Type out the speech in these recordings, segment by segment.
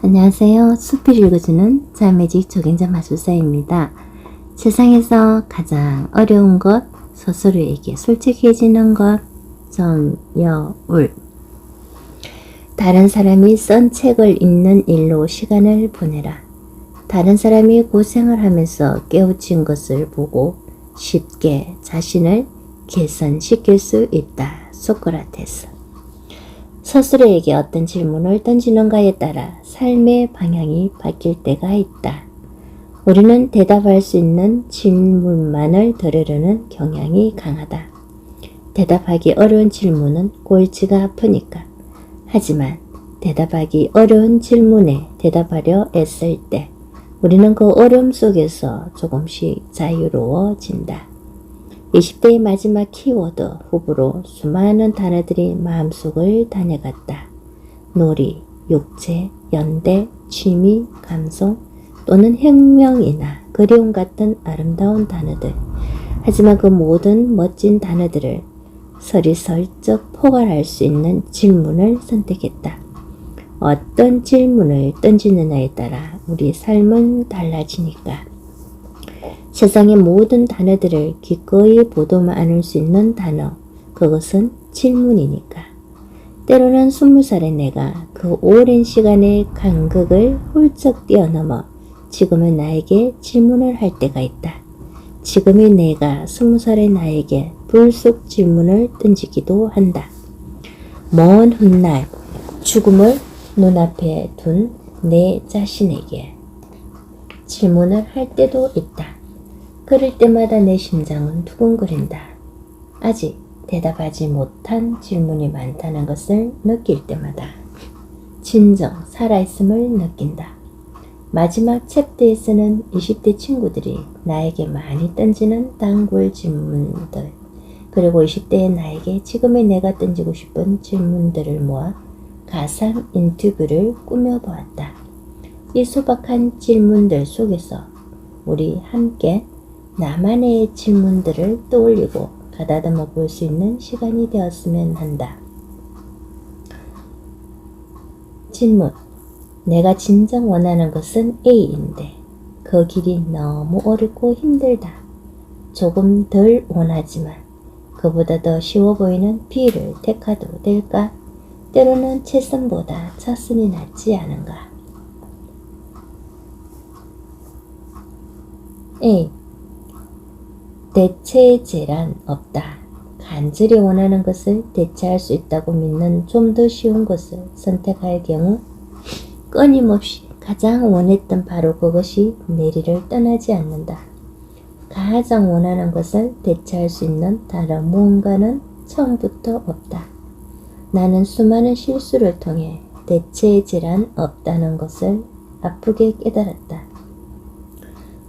안녕하세요. 숲을 읽어주는 자매직 적인자 마술사입니다. 세상에서 가장 어려운 것, 스스로에게 솔직해지는 것, 정여울. 다른 사람이 쓴 책을 읽는 일로 시간을 보내라. 다른 사람이 고생을 하면서 깨우친 것을 보고 쉽게 자신을 개선시킬 수 있다. 소크라테스. 스스로에게 어떤 질문을 던지는가에 따라 삶의 방향이 바뀔 때가 있다. 우리는 대답할 수 있는 질문만을 들으려는 경향이 강하다. 대답하기 어려운 질문은 골치가 아프니까. 하지만 대답하기 어려운 질문에 대답하려 애쓸 때 우리는 그 어려움 속에서 조금씩 자유로워진다. 20대의 마지막 키워드 후보로 수많은 단어들이 마음속을 다녀갔다. 놀이, 육체, 연대, 취미, 감성 또는 혁명이나 그리움 같은 아름다운 단어들. 하지만 그 모든 멋진 단어들을 서리설적 포괄할 수 있는 질문을 선택했다. 어떤 질문을 던지느냐에 따라 우리 삶은 달라지니까. 세상의 모든 단어들을 기꺼이 보도만 않을 수 있는 단어, 그것은 질문이니까. 때로는 20살의 내가 그 오랜 시간의 간극을 훌쩍 뛰어넘어 지금의 나에게 질문을 할 때가 있다. 지금의 내가 20살의 나에게 불쑥 질문을 던지기도 한다. 먼 훗날 죽음을 눈앞에 둔 내 자신에게 질문을 할 때도 있다. 그럴 때마다 내 심장은 두근거린다. 아직 대답하지 못한 질문이 많다는 것을 느낄 때마다 진정 살아있음을 느낀다. 마지막 챕터에서는 20대 친구들이 나에게 많이 던지는 단골 질문들, 그리고 20대의 나에게 지금의 내가 던지고 싶은 질문들을 모아 가상 인터뷰를 꾸며보았다. 이 소박한 질문들 속에서 우리 함께 나만의 질문들을 떠올리고 가다듬어 볼 수 있는 시간이 되었으면 한다. 질문. 내가 진정 원하는 것은 A인데 그 길이 너무 어렵고 힘들다. 조금 덜 원하지만 그보다 더 쉬워 보이는 B를 택해도 될까? 때로는 최선보다 차선이 낫지 않은가? A. 대체제란 없다. 간절히 원하는 것을 대체할 수 있다고 믿는 좀 더 쉬운 것을 선택할 경우 끊임없이 가장 원했던 바로 그것이 내리를 떠나지 않는다. 가장 원하는 것을 대체할 수 있는 다른 무언가는 처음부터 없다. 나는 수많은 실수를 통해 대체제란 없다는 것을 아프게 깨달았다.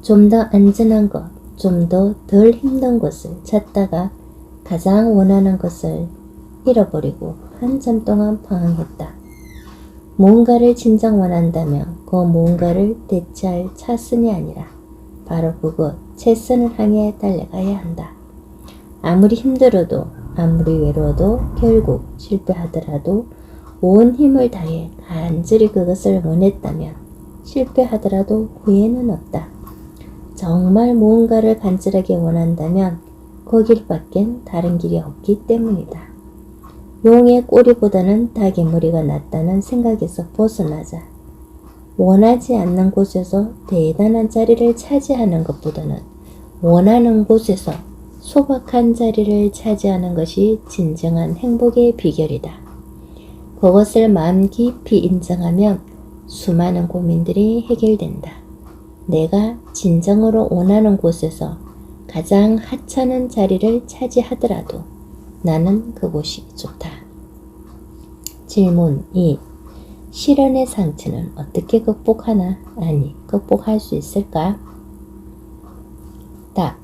좀 더 안전한 것, 좀 더 덜 힘든 것을 찾다가 가장 원하는 것을 잃어버리고 한참 동안 방황했다. 무언가를 진정 원한다면 그 무언가를 대체할 차선이 아니라 바로 그것, 최선을 향해 달려가야 한다. 아무리 힘들어도 아무리 외로워도 결국 실패하더라도 온 힘을 다해 간절히 그것을 원했다면 실패하더라도 후회는 없다. 정말 무언가를 간절하게 원한다면 그 길밖엔 다른 길이 없기 때문이다. 용의 꼬리보다는 닭의 머리가 낫다는 생각에서 벗어나자. 원하지 않는 곳에서 대단한 자리를 차지하는 것보다는 원하는 곳에서 소박한 자리를 차지하는 것이 진정한 행복의 비결이다. 그것을 마음 깊이 인정하면 수많은 고민들이 해결된다. 내가 진정으로 원하는 곳에서 가장 하찮은 자리를 차지하더라도 나는 그곳이 좋다. 질문 2. 실현의 상처는 어떻게 극복하나? 아니, 극복할 수 있을까? 답.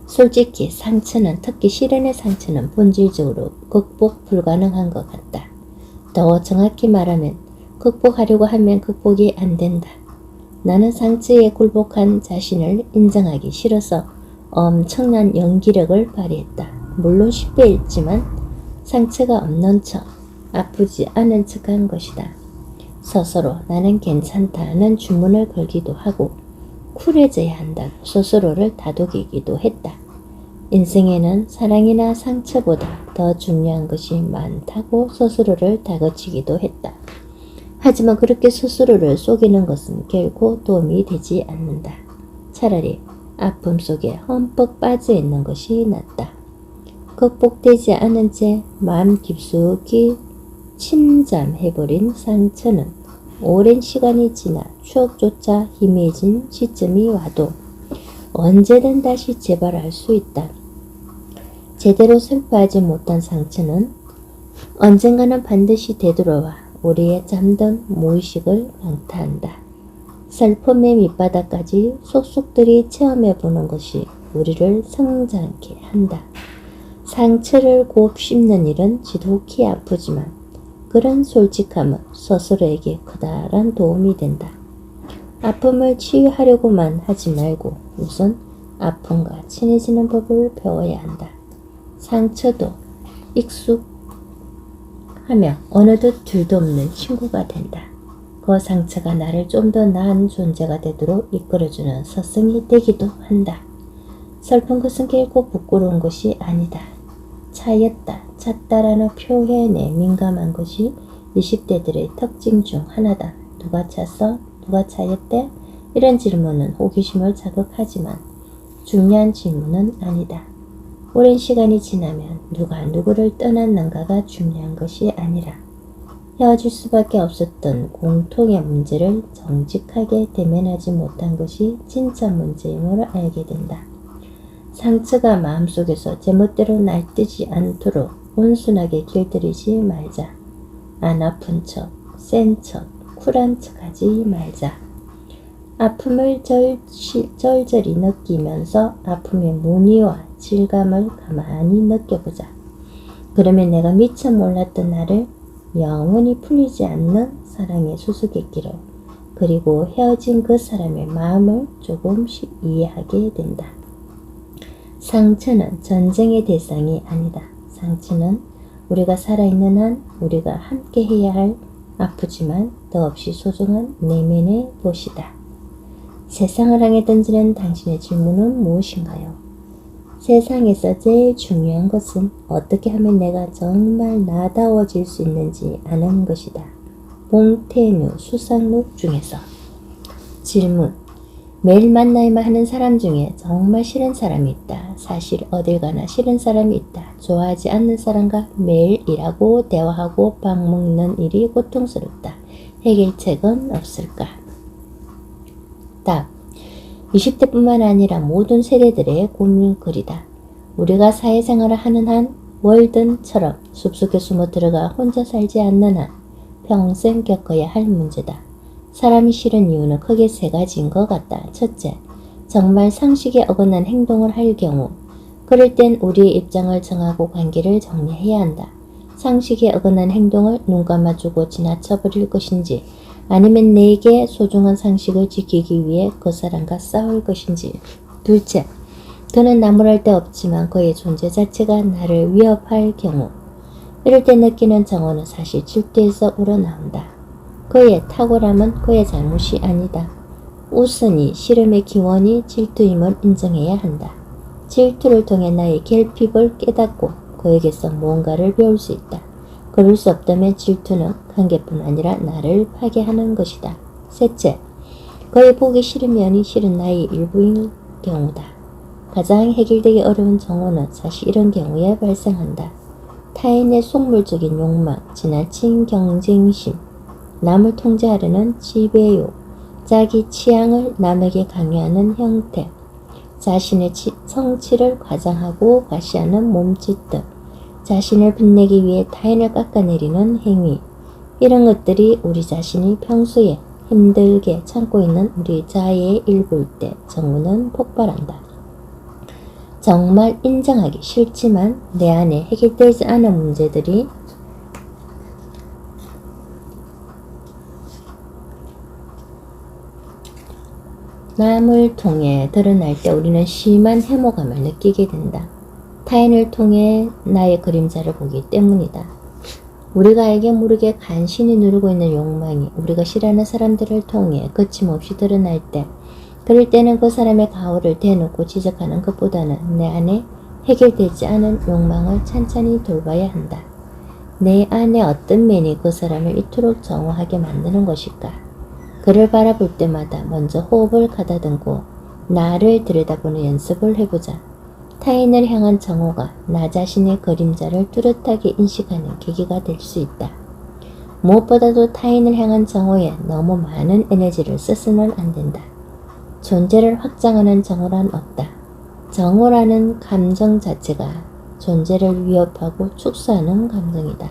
솔직히 상처는, 특히 실현의 상처는 본질적으로 극복 불가능한 것 같다. 더 정확히 말하면 극복하려고 하면 극복이 안 된다. 나는 상처에 굴복한 자신을 인정하기 싫어서 엄청난 연기력을 발휘했다. 물론 쉽게 했지만 상처가 없는 척, 아프지 않은 척 한 것이다. 스스로 나는 괜찮다는 주문을 걸기도 하고 쿨해져야 한다고 스스로를 다독이기도 했다. 인생에는 사랑이나 상처보다 더 중요한 것이 많다고 스스로를 다그치기도 했다. 하지만 그렇게 스스로를 속이는 것은 결코 도움이 되지 않는다. 차라리 아픔 속에 흠뻑 빠져 있는 것이 낫다. 극복되지 않은 채 마음 깊숙이 침잠해버린 상처는 오랜 시간이 지나 추억조차 희미해진 시점이 와도 언제든 다시 재발할 수 있다. 제대로 슬퍼하지 못한 상처는 언젠가는 반드시 되돌아와 우리의 잠든 무의식을 강타한다. 슬픔의 밑바닥까지 속속들이 체험해보는 것이 우리를 성장케 한다. 상처를 곱씹는 일은 지독히 아프지만 그런 솔직함은 스스로에게 커다란 도움이 된다. 아픔을 치유하려고만 하지 말고 우선 아픔과 친해지는 법을 배워야 한다. 상처도 익숙하며 어느덧 둘도 없는 친구가 된다. 그 상처가 나를 좀 더 나은 존재가 되도록 이끌어주는 스승이 되기도 한다. 슬픈 것은 결코 부끄러운 것이 아니다. 차였다, 찼다라는 표현에 민감한 것이 20대들의 특징 중 하나다. 누가 찼어? 누가 차였대? 이런 질문은 호기심을 자극하지만 중요한 질문은 아니다. 오랜 시간이 지나면 누가 누구를 떠났는가가 중요한 것이 아니라 헤어질 수밖에 없었던 공통의 문제를 정직하게 대면하지 못한 것이 진짜 문제임을 알게 된다. 상처가 마음속에서 제멋대로 날뛰지 않도록 온순하게 길들이지 말자. 안 아픈 척, 센 척, 쿨한 척 하지 말자. 아픔을 절절히 느끼면서 아픔의 무늬와 질감을 가만히 느껴보자. 그러면 내가 미처 몰랐던 나를 영원히 풀리지 않는 사랑의 수수께끼를 그리고 헤어진 그 사람의 마음을 조금씩 이해하게 된다. 상처는 전쟁의 대상이 아니다. 상처는 우리가 살아있는 한 우리가 함께 해야 할 아프지만 더없이 소중한 내면의 도시다. 세상을 향해 던지는 당신의 질문은 무엇인가요? 세상에서 제일 중요한 것은 어떻게 하면 내가 정말 나다워질 수 있는지 아는 것이다. 몽테뉴 수상록 중에서 질문. 매일 만나야만 하는 사람 중에 정말 싫은 사람이 있다. 사실 어딜 가나 싫은 사람이 있다. 좋아하지 않는 사람과 매일 일하고 대화하고 밥 먹는 일이 고통스럽다. 해결책은 없을까? 답. 20대뿐만 아니라 모든 세대들의 고민거리다. 우리가 사회생활을 하는 한 월든처럼 숲속에 숨어 들어가 혼자 살지 않는 한 평생 겪어야 할 문제다. 사람이 싫은 이유는 크게 세 가지인 것 같다. 첫째, 정말 상식에 어긋난 행동을 할 경우 그럴 땐 우리의 입장을 정하고 관계를 정리해야 한다. 상식에 어긋난 행동을 눈 감아주고 지나쳐버릴 것인지 아니면 내게 소중한 상식을 지키기 위해 그 사람과 싸울 것인지. 둘째, 그는 나무랄 데 없지만 그의 존재 자체가 나를 위협할 경우 이럴 때 느끼는 정오는 사실 질투에서 우러나온다. 그의 탁월함은 그의 잘못이 아니다. 우선이 싫음의 기원이 질투임을 인정해야 한다. 질투를 통해 나의 결핍을 깨닫고 그에게서 무언가를 배울 수 있다. 그럴 수 없다면 질투는 관계뿐 아니라 나를 파괴하는 것이다. 셋째, 그의 보기 싫은 면이 싫은 나의 일부인 경우다. 가장 해결되기 어려운 정오는 사실 이런 경우에 발생한다. 타인의 속물적인 욕망, 지나친 경쟁심, 남을 통제하려는 지배욕, 자기 취향을 남에게 강요하는 형태, 자신의 성취를 과장하고 과시하는 몸짓 등 자신을 빛내기 위해 타인을 깎아내리는 행위, 이런 것들이 우리 자신이 평소에 힘들게 참고 있는 우리 자아의 일부일 때 정오는 폭발한다. 정말 인정하기 싫지만 내 안에 해결되지 않은 문제들이 남을 통해 드러날 때 우리는 심한 해모감을 느끼게 된다. 타인을 통해 나의 그림자를 보기 때문이다. 우리가 알게 모르게 간신히 누르고 있는 욕망이 우리가 싫어하는 사람들을 통해 거침없이 드러날 때, 그럴 때는 그 사람의 가오를 대놓고 지적하는 것보다는 내 안에 해결되지 않은 욕망을 찬찬히 돌봐야 한다. 내 안에 어떤 면이 그 사람을 이토록 정오하게 만드는 것일까? 그를 바라볼 때마다 먼저 호흡을 가다듬고 나를 들여다보는 연습을 해보자. 타인을 향한 정오가 나 자신의 그림자를 뚜렷하게 인식하는 계기가 될 수 있다. 무엇보다도 타인을 향한 정오에 너무 많은 에너지를 써서는 안 된다. 존재를 확장하는 정오란 없다. 정오라는 감정 자체가 존재를 위협하고 축소하는 감정이다.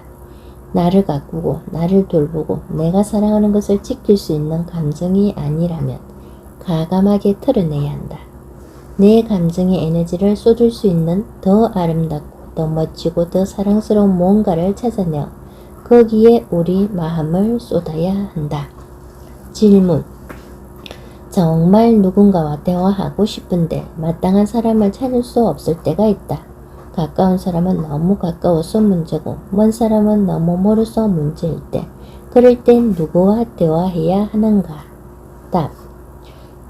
나를 가꾸고 나를 돌보고 내가 사랑하는 것을 지킬 수 있는 감정이 아니라면 과감하게 털어내야 한다. 내 감정의 에너지를 쏟을 수 있는 더 아름답고 더 멋지고 더 사랑스러운 무언가를 찾아내어 거기에 우리 마음을 쏟아야 한다. 질문. 정말 누군가와 대화하고 싶은데 마땅한 사람을 찾을 수 없을 때가 있다. 가까운 사람은 너무 가까워서 문제고 먼 사람은 너무 멀어서 문제일 때, 그럴 땐 누구와 대화해야 하는가? 답.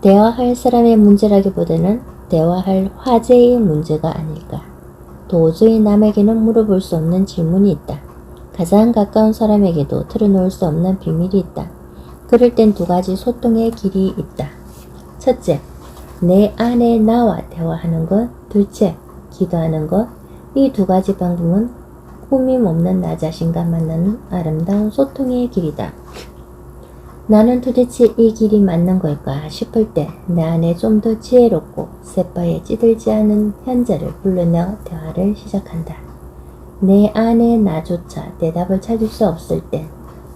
대화할 사람의 문제라기보다는 대화할 화제의 문제가 아닐까. 도저히 남에게는 물어볼 수 없는 질문이 있다. 가장 가까운 사람에게도 털어놓을 수 없는 비밀이 있다. 그럴 땐 두 가지 소통의 길이 있다. 첫째, 내 안에 나와 대화하는 것. 둘째, 기도하는 것. 이 두 가지 방법은 꾸밈 없는 나 자신과 만나는 아름다운 소통의 길이다. 나는 도대체 이 길이 맞는 걸까 싶을 때 내 안에 좀 더 지혜롭고 쇳바에 찌들지 않은 현자를 불러내어 대화를 시작한다. 내 안에 나조차 대답을 찾을 수 없을 때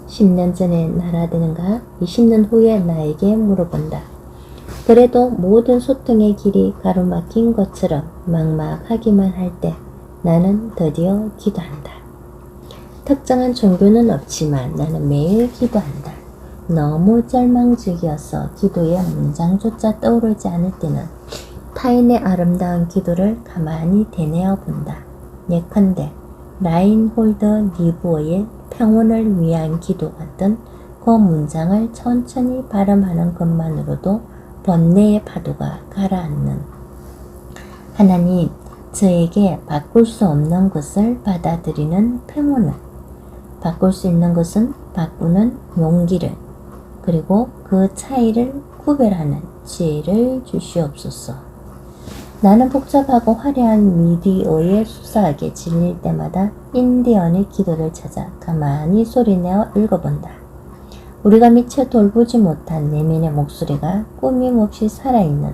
10년 전의 나라든가 20년 후의 나에게 물어본다. 그래도 모든 소통의 길이 가로막힌 것처럼 막막하기만 할 때 나는 드디어 기도한다. 특정한 종교는 없지만 나는 매일 기도한다. 너무 절망적이어서 기도의 문장조차 떠오르지 않을 때는 타인의 아름다운 기도를 가만히 되뇌어 본다. 예컨대 라인홀더 니부어의 평온을 위한 기도 같은 그 문장을 천천히 발음하는 것만으로도 번뇌의 파도가 가라앉는. 하나님, 저에게 바꿀 수 없는 것을 받아들이는 평온을, 바꿀 수 있는 것은 바꾸는 용기를, 그리고 그 차이를 구별하는 지혜를 주시옵소서. 나는 복잡하고 화려한 미디어에 수사하게 질릴 때마다 인디언의 기도를 찾아 가만히 소리내어 읽어본다. 우리가 미처 돌보지 못한 내면의 목소리가 꾸밈없이 살아있는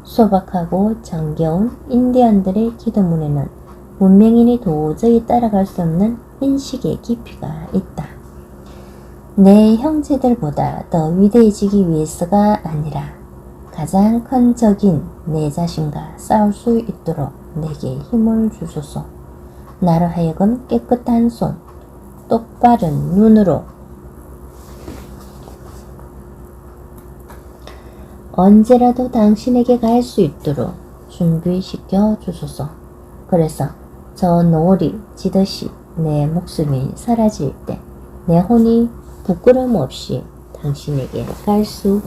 소박하고 정겨운 인디언들의 기도문에는 문명인이 도저히 따라갈 수 없는 인식의 깊이가 있다. 내 형제들보다 더 위대해지기 위해서가 아니라 가장 큰 적인 내 자신과 싸울 수 있도록 내게 힘을 주소서. 나로 하여금 깨끗한 손, 똑바른 눈으로 언제라도 당신에게 갈 수 있도록 준비시켜 주소서. 그래서 저 노을이 지듯이 내 목숨이 사라질 때 내 혼이 부끄럼 없이 당신에게 갈 수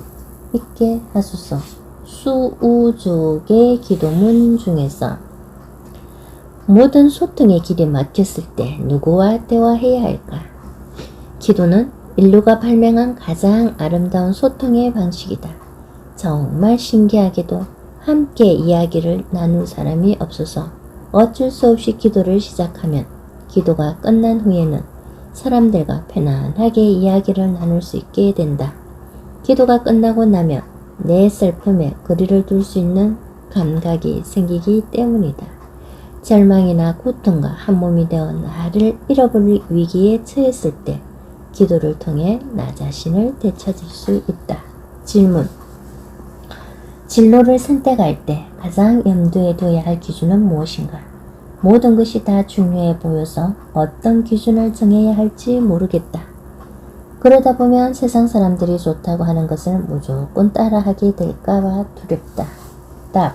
있게 하소서. 수우족의 기도문 중에서 모든 소통의 길이 막혔을 때 누구와 대화해야 할까? 기도는 인류가 발명한 가장 아름다운 소통의 방식이다. 정말 신기하게도 함께 이야기를 나눌 사람이 없어서 어쩔 수 없이 기도를 시작하면 기도가 끝난 후에는 사람들과 편안하게 이야기를 나눌 수 있게 된다. 기도가 끝나고 나면 내 슬픔에 거리를 둘 수 있는 감각이 생기기 때문이다. 절망이나 고통과 한 몸이 되어 나를 잃어버릴 위기에 처했을 때 기도를 통해 나 자신을 되찾을 수 있다. 질문. 진로를 선택할 때 가장 염두에 둬야 할 기준은 무엇인가? 모든 것이 다 중요해 보여서 어떤 기준을 정해야 할지 모르겠다. 그러다 보면 세상 사람들이 좋다고 하는 것을 무조건 따라하게 될까봐 두렵다. 답.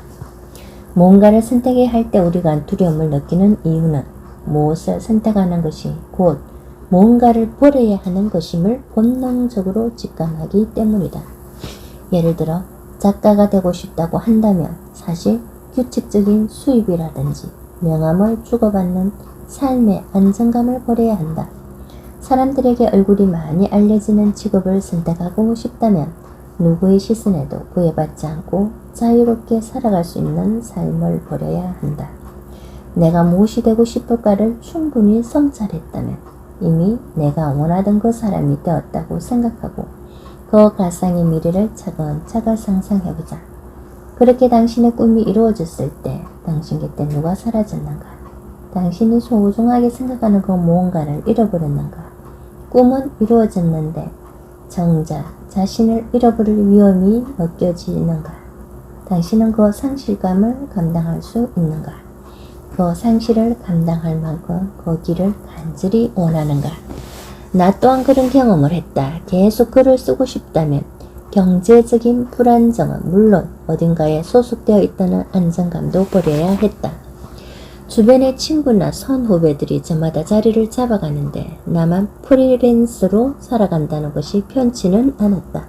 뭔가를 선택해야 할 때 우리가 두려움을 느끼는 이유는 무엇을 선택하는 것이 곧 무언가를 버려야 하는 것임을 본능적으로 직감하기 때문이다. 예를 들어 작가가 되고 싶다고 한다면 사실 규칙적인 수입이라든지 명함을 주고받는 삶의 안정감을 버려야 한다. 사람들에게 얼굴이 많이 알려지는 직업을 선택하고 싶다면 누구의 시선에도 구애받지 않고 자유롭게 살아갈 수 있는 삶을 버려야 한다. 내가 무엇이 되고 싶을까를 충분히 성찰했다면 이미 내가 원하던 그 사람이 되었다고 생각하고 그 가상의 미래를 차근차근 상상해보자. 그렇게 당신의 꿈이 이루어졌을 때 당신 곁에 누가 사라졌는가? 당신이 소중하게 생각하는 그 무언가를 잃어버렸는가? 꿈은 이루어졌는데 정작 자신을 잃어버릴 위험이 느껴지는가? 당신은 그 상실감을 감당할 수 있는가? 그 상실을 감당할 만큼 그 길을 간절히 원하는가? 나 또한 그런 경험을 했다. 계속 글을 쓰고 싶다면 경제적인 불안정은 물론 어딘가에 소속되어 있다는 안정감도 버려야 했다. 주변의 친구나 선후배들이 저마다 자리를 잡아가는데 나만 프리랜서로 살아간다는 것이 편치는 않았다.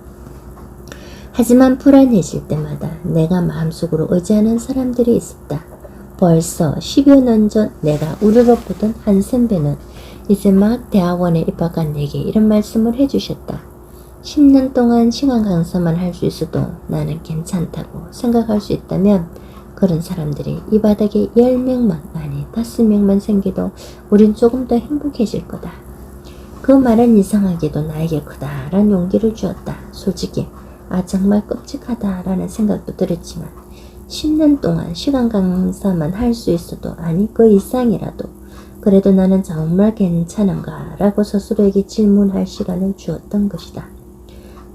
하지만 불안해질 때마다 내가 마음속으로 의지하는 사람들이 있었다. 벌써 10여 년 전 내가 우르르 보던 한 선배는 이제 막 대학원에 입학한 내게 이런 말씀을 해주셨다. 10년 동안 시간 강사만 할 수 있어도 나는 괜찮다고 생각할 수 있다면 그런 사람들이 이 바닥에 10명만 아니 5명만 생겨도 우린 조금 더 행복해질 거다. 그 말은 이상하게도 나에게 커다란 용기를 주었다. 솔직히 정말 끔찍하다라는 생각도 들었지만 10년 동안 시간 강사만 할 수 있어도 아니 그 이상이라도 그래도 나는 정말 괜찮은가 라고 스스로에게 질문할 시간을 주었던 것이다.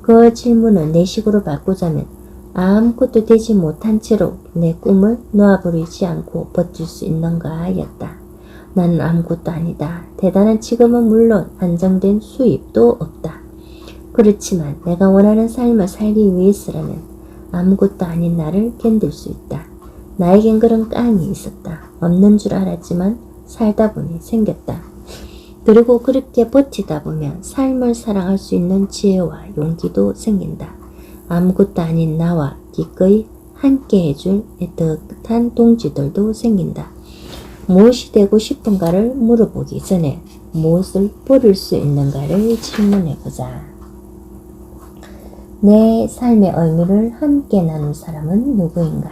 그 질문을 내 식으로 바꾸자면 아무것도 되지 못한 채로 내 꿈을 놓아버리지 않고 버틸 수 있는가 였다. 나는 아무것도 아니다. 대단한 직업은 물론 안정된 수입도 없다. 그렇지만 내가 원하는 삶을 살기 위해서라면 아무것도 아닌 나를 견딜 수 있다. 나에겐 그런 깡이 있었다. 없는 줄 알았지만 살다 보니 생겼다. 그리고 그렇게 버티다 보면 삶을 사랑할 수 있는 지혜와 용기도 생긴다. 아무것도 아닌 나와 기꺼이 함께 해줄 애틋한 동지들도 생긴다. 무엇이 되고 싶은가를 물어보기 전에 무엇을 버릴 수 있는가를 질문해보자. 내 삶의 의미를 함께 나눈 사람은 누구인가?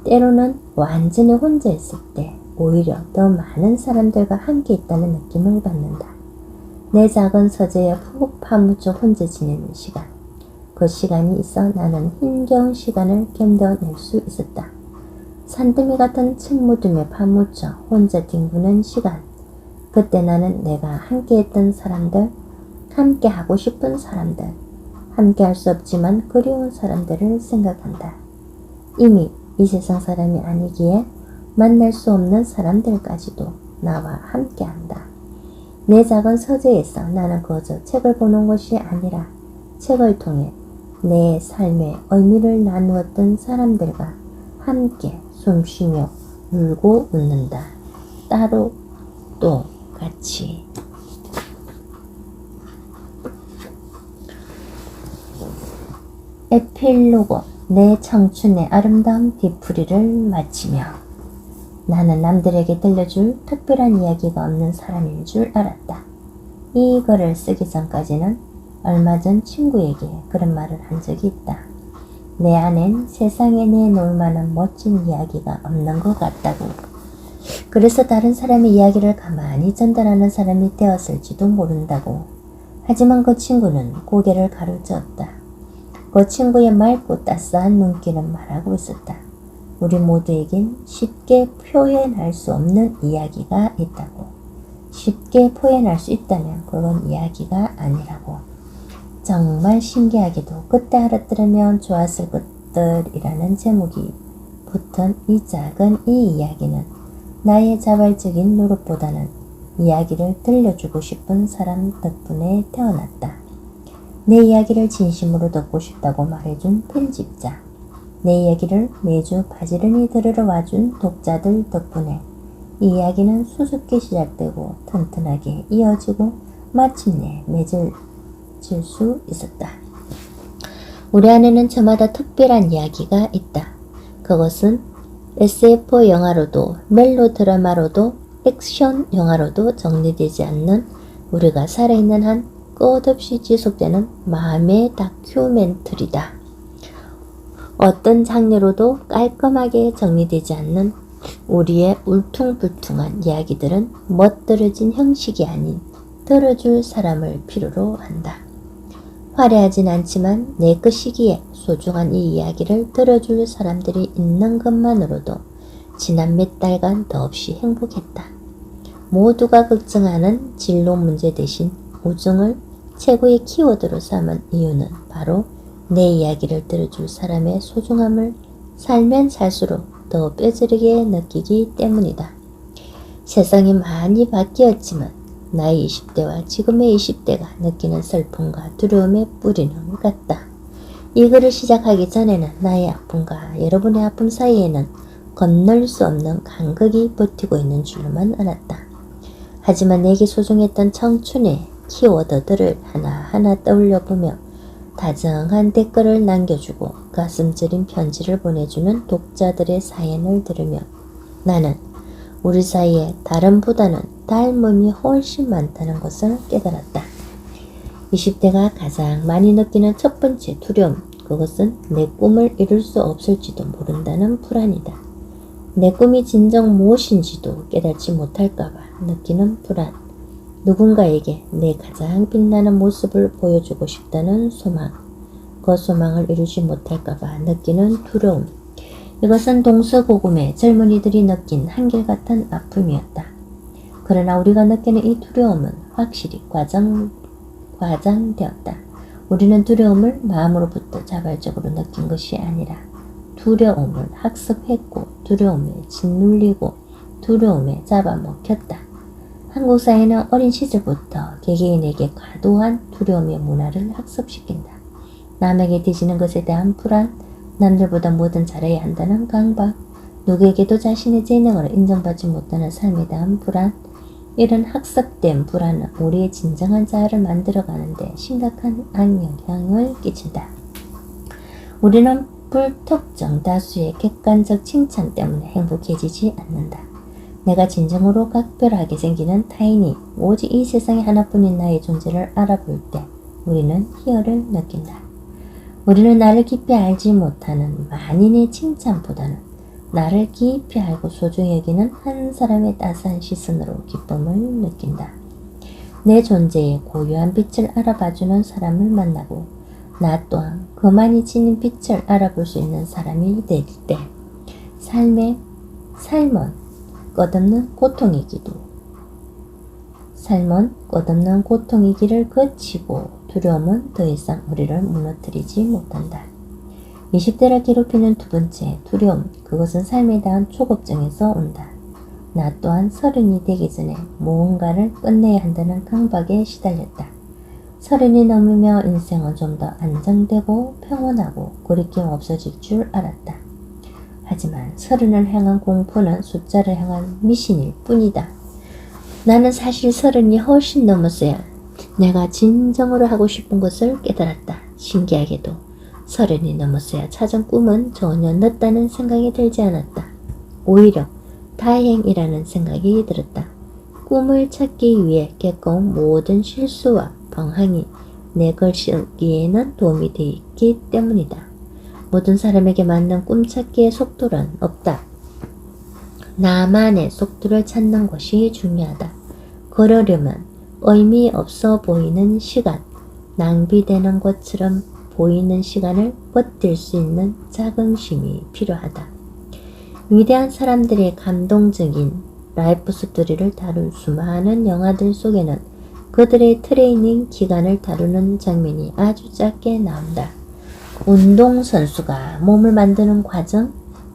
때로는 완전히 혼자 있을 때 오히려 더 많은 사람들과 함께 있다는 느낌을 받는다. 내 작은 서재에 푹 파묻혀 혼자 지내는 시간. 그 시간이 있어 나는 힘겨운 시간을 견뎌낼 수 있었다. 산더미 같은 책무둠에 파묻혀 혼자 뒹구는 시간. 그때 나는 내가 함께 했던 사람들, 함께 하고 싶은 사람들, 함께 할 수 없지만 그리운 사람들을 생각한다. 이미 이 세상 사람이 아니기에 만날 수 없는 사람들까지도 나와 함께 한다. 내 작은 서재에서 나는 그저 책을 보는 것이 아니라 책을 통해 내 삶의 의미를 나누었던 사람들과 함께 숨쉬며 울고 웃는다. 따로 또 같이. 에필로그. 내 청춘의 아름다운 뒤풀이를 마치며 나는 남들에게 들려줄 특별한 이야기가 없는 사람인 줄 알았다. 이 글을 쓰기 전까지는 얼마 전 친구에게 그런 말을 한 적이 있다. 내 안엔 세상에 내놓을 만한 멋진 이야기가 없는 것 같다고. 그래서 다른 사람의 이야기를 가만히 전달하는 사람이 되었을지도 모른다고. 하지만 그 친구는 고개를 가로저었다. 그 친구의 맑고 따스한 눈길은 말하고 있었다. 우리 모두에겐 쉽게 표현할 수 없는 이야기가 있다고. 쉽게 표현할 수 있다면 그건 이야기가 아니라고. 정말 신기하게도 그때 알아들으면 좋았을 것들이라는 제목이 붙은 이 작은 이 이야기는 나의 자발적인 노력보다는 이야기를 들려주고 싶은 사람 덕분에 태어났다. 내 이야기를 진심으로 듣고 싶다고 말해준 편집자, 내 이야기를 매주 바지런히 들으러 와준 독자들 덕분에 이 이야기는 수줍게 시작되고 튼튼하게 이어지고 마침내 맺을 수 있었다. 우리 안에는 저마다 특별한 이야기가 있다. 그것은 SF 영화로도 멜로드라마로도 액션 영화로도 정리되지 않는 우리가 살아있는 한 끝없이 지속되는 마음의 다큐멘터리다. 어떤 장르로도 깔끔하게 정리되지 않는 우리의 울퉁불퉁한 이야기들은 멋들어진 형식이 아닌 들어줄 사람을 필요로 한다. 화려하진 않지만 내 그 시기에 소중한 이 이야기를 들어줄 사람들이 있는 것만으로도 지난 몇 달간 더없이 행복했다. 모두가 걱정하는 진로 문제 대신 우정을 최고의 키워드로 삼은 이유는 바로 내 이야기를 들어줄 사람의 소중함을 살면 살수록 더 뼈저리게 느끼기 때문이다. 세상이 많이 바뀌었지만 나의 20대와 지금의 20대가 느끼는 슬픔과 두려움의 뿌리는 같다. 이 글을 시작하기 전에는 나의 아픔과 여러분의 아픔 사이에는 건널 수 없는 간극이 버티고 있는 줄로만 알았다. 하지만 내게 소중했던 청춘의 키워드들을 하나하나 떠올려보며 다정한 댓글을 남겨주고 가슴 저린 편지를 보내주는 독자들의 사연을 들으며 나는 우리 사이에 다름보다는 닮음이 훨씬 많다는 것을 깨달았다. 20대가 가장 많이 느끼는 첫 번째 두려움, 그것은 내 꿈을 이룰 수 없을지도 모른다는 불안이다. 내 꿈이 진정 무엇인지도 깨닫지 못할까봐 느끼는 불안, 누군가에게 내 가장 빛나는 모습을 보여주고 싶다는 소망, 그 소망을 이루지 못할까봐 느끼는 두려움, 이것은 동서고금의 젊은이들이 느낀 한결같은 아픔이었다. 그러나 우리가 느끼는 이 두려움은 확실히 과장되었다. 우리는 두려움을 마음으로부터 자발적으로 느낀 것이 아니라 두려움을 학습했고 두려움에 짓눌리고 두려움에 잡아먹혔다. 한국 사회는 어린 시절부터 개개인에게 과도한 두려움의 문화를 학습시킨다. 남에게 뒤지는 것에 대한 불안, 남들보다 뭐든 잘해야 한다는 강박, 누구에게도 자신의 재능을 인정받지 못하는 삶에 대한 불안, 이런 학습된 불안은 우리의 진정한 자아를 만들어가는데 심각한 악영향을 끼친다. 우리는 불특정 다수의 객관적 칭찬 때문에 행복해지지 않는다. 내가 진정으로 각별하게 생기는 타인이 오직 이 세상에 하나뿐인 나의 존재를 알아볼 때 우리는 희열을 느낀다. 우리는 나를 깊이 알지 못하는 만인의 칭찬보다는 나를 깊이 알고 소중히 여기는 한 사람의 따스한 시선으로 기쁨을 느낀다. 내 존재의 고유한 빛을 알아봐주는 사람을 만나고 나 또한 그만이 지닌 빛을 알아볼 수 있는 사람이 될 때 삶은 끝없는 고통의 길을 거치고 두려움은 더 이상 우리를 무너뜨리지 못한다. 20대를 괴롭히는 두 번째 두려움, 그것은 삶에 대한 초급증에서 온다. 나 또한 30이 되기 전에 무언가를 끝내야 한다는 강박에 시달렸다. 30이 넘으며 인생은 좀 더 안정되고 평온하고 거리낌 없어질 줄 알았다. 하지만 30을 향한 공포는 숫자를 향한 미신일 뿐이다. 나는 사실 30이 훨씬 넘었어야 내가 진정으로 하고 싶은 것을 깨달았다. 신기하게도 30이 넘었어야 찾은 꿈은 전혀 늦다는 생각이 들지 않았다. 오히려 다행이라는 생각이 들었다. 꿈을 찾기 위해 겪어온 모든 실수와 방황이 내 글쓰기에는 도움이 되었기 때문이다. 모든 사람에게 맞는 꿈 찾기의 속도는 없다. 나만의 속도를 찾는 것이 중요하다. 그러려면 의미 없어 보이는 시간, 낭비되는 것처럼 보이는 시간을 버틸 수 있는 자긍심이 필요하다. 위대한 사람들의 감동적인 라이프 스토리를 다룬 수많은 영화들 속에는 그들의 트레이닝 기간을 다루는 장면이 아주 짧게 나온다. 운동선수가 몸을 만드는 과정,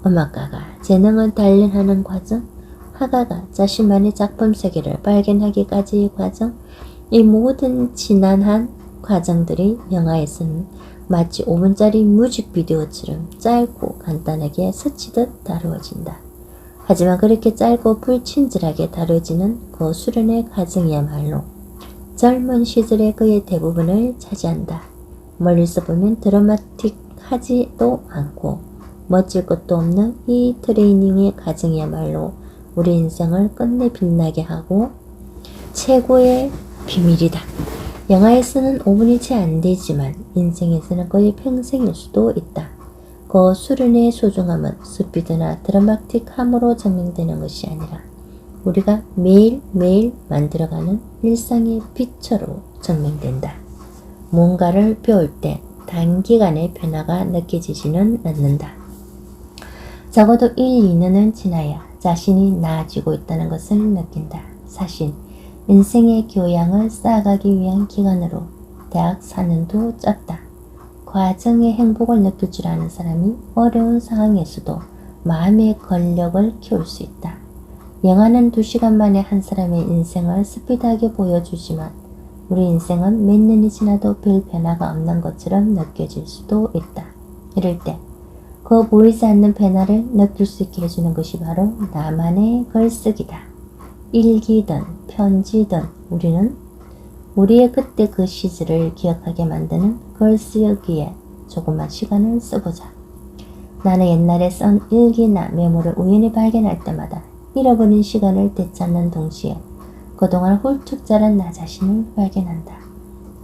음악가가 재능을 단련하는 과정, 화가가 자신만의 작품 세계를 발견하기까지의 과정, 이 모든 지난한 과정들이 영화에서는 마치 5분짜리 뮤직비디오처럼 짧고 간단하게 스치듯 다루어진다. 하지만 그렇게 짧고 불친절하게 다뤄지는 그 수련의 과정이야말로 젊은 시절의 그의 대부분을 차지한다. 멀리서 보면 드라마틱하지도 않고 멋질 것도 없는 이 트레이닝의 과정이야말로 우리 인생을 끝내 빛나게 하고 최고의 비밀이다. 영화에서는 5분이 채 안 되지만 인생에서는 거의 평생일 수도 있다. 그 수련의 소중함은 스피드나 드라마틱함으로 증명되는 것이 아니라 우리가 매일매일 만들어가는 일상의 빛으로 증명된다. 뭔가를 배울 때 단기간에 변화가 느껴지지는 않는다. 적어도 1, 2년은 지나야 자신이 나아지고 있다는 것을 느낀다. 사실 인생의 교양을 쌓아가기 위한 기간으로 대학 4년도 짧다. 과정의 행복을 느낄 줄 아는 사람이 어려운 상황에서도 마음의 권력을 키울 수 있다. 영화는 2시간 만에 한 사람의 인생을 스피드하게 보여주지만 우리 인생은 몇 년이 지나도 별 변화가 없는 것처럼 느껴질 수도 있다. 이럴 때 그 보이지 않는 변화를 느낄 수 있게 해주는 것이 바로 나만의 글쓰기다. 일기든 편지든 우리는 우리의 그때 그 시절을 기억하게 만드는 글쓰기에 조금만 시간을 써보자. 나는 옛날에 쓴 일기나 메모를 우연히 발견할 때마다 잃어버린 시간을 되찾는 동시에 그동안 훌쩍 자란 나 자신을 발견한다.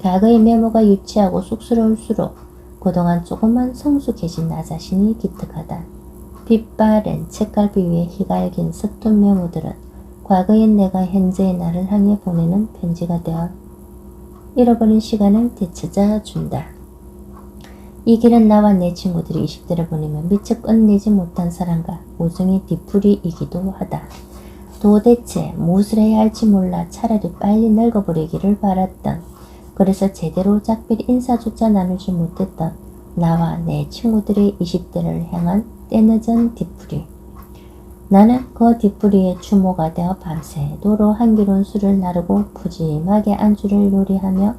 과거의 메모가 유치하고 쑥스러울수록 그동안 조금만 성숙해진 나 자신이 기특하다. 빛바랜 책갈피 위에 희갈긴 서툰 메모들은 과거의 내가 현재의 나를 향해 보내는 편지가 되어 잃어버린 시간을 되찾아 준다. 이 길은 나와 내 친구들이 20대를 보내면 미처 끝내지 못한 사랑과 우정의 뒤풀이이기도 하다. 도대체 무엇을 해야 할지 몰라 차라리 빨리 늙어버리기를 바랐던, 그래서 제대로 작별 인사조차 나누지 못했던 나와 내 친구들의 20대를 향한 때늦은 뒤풀이. 나는 그 뒤풀이에 추모가 되어 밤새도록 한기로운 술을 나르고 푸짐하게 안주를 요리하며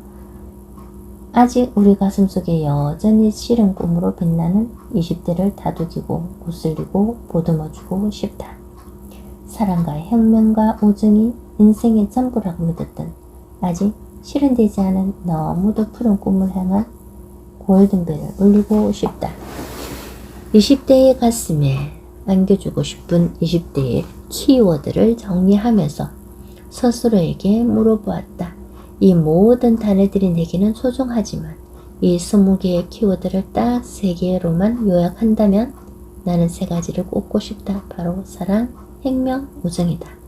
아직 우리 가슴속에 여전히 싫은 꿈으로 빛나는 20대를 다독이고 거슬리고 보듬어주고 싶다. 사랑과 혁명과 우정이 인생의 전부라고 믿었던 아직 실현되지 않은 너무도 푸른 꿈을 향한 골든벨을 울리고 싶다. 20대의 가슴에 안겨주고 싶은 20대의 키워드를 정리하면서 스스로에게 물어보았다. 이 모든 단어들이 내게는 소중하지만 이 20개의 키워드를 딱 3개로만 요약한다면 나는 3가지를 꼽고 싶다. 바로 사랑, 혁명, 우정이다.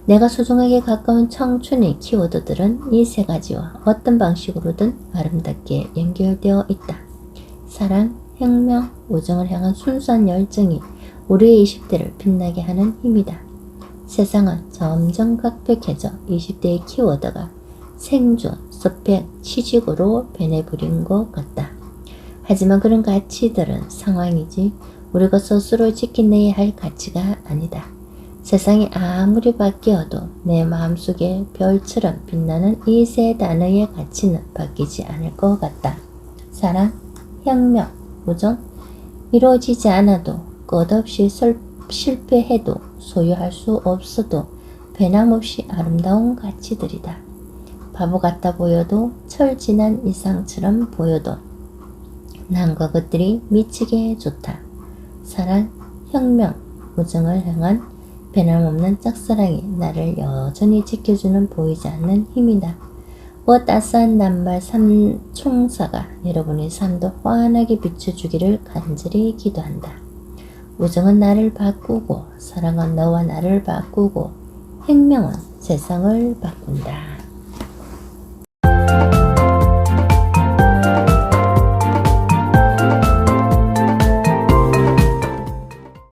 내가 소중하게 가까운 청춘의 키워드들은 이 3가지와 어떤 방식으로든 아름답게 연결되어 있다. 사랑, 혁명, 우정을 향한 순수한 열정이 우리의 20대를 빛나게 하는 힘이다. 세상은 점점 각백해져 20대의 키워드가 생존, 스펙, 취직으로 변해버린 것 같다. 하지만 그런 가치들은 상황이지 우리가 스스로 지켜내야 할 가치가 아니다. 세상이 아무리 바뀌어도 내 마음속에 별처럼 빛나는 이 3 단어의 가치는 바뀌지 않을 것 같다. 사랑, 혁명, 우정, 이루어지지 않아도 끝없이 실패해도 소유할 수 없어도 변함없이 아름다운 가치들이다. 바보 같아 보여도 철진한 이상처럼 보여도 난 그것들이 미치게 좋다. 사랑, 혁명, 우정을 향한 변함없는 짝사랑이 나를 여전히 지켜주는 보이지 않는 힘이다. 따스한 낱말 삼총사가 여러분의 삶도 환하게 비춰주기를 간절히 기도한다. 우정은 나를 바꾸고, 사랑은 너와 나를 바꾸고, 혁명은 세상을 바꾼다.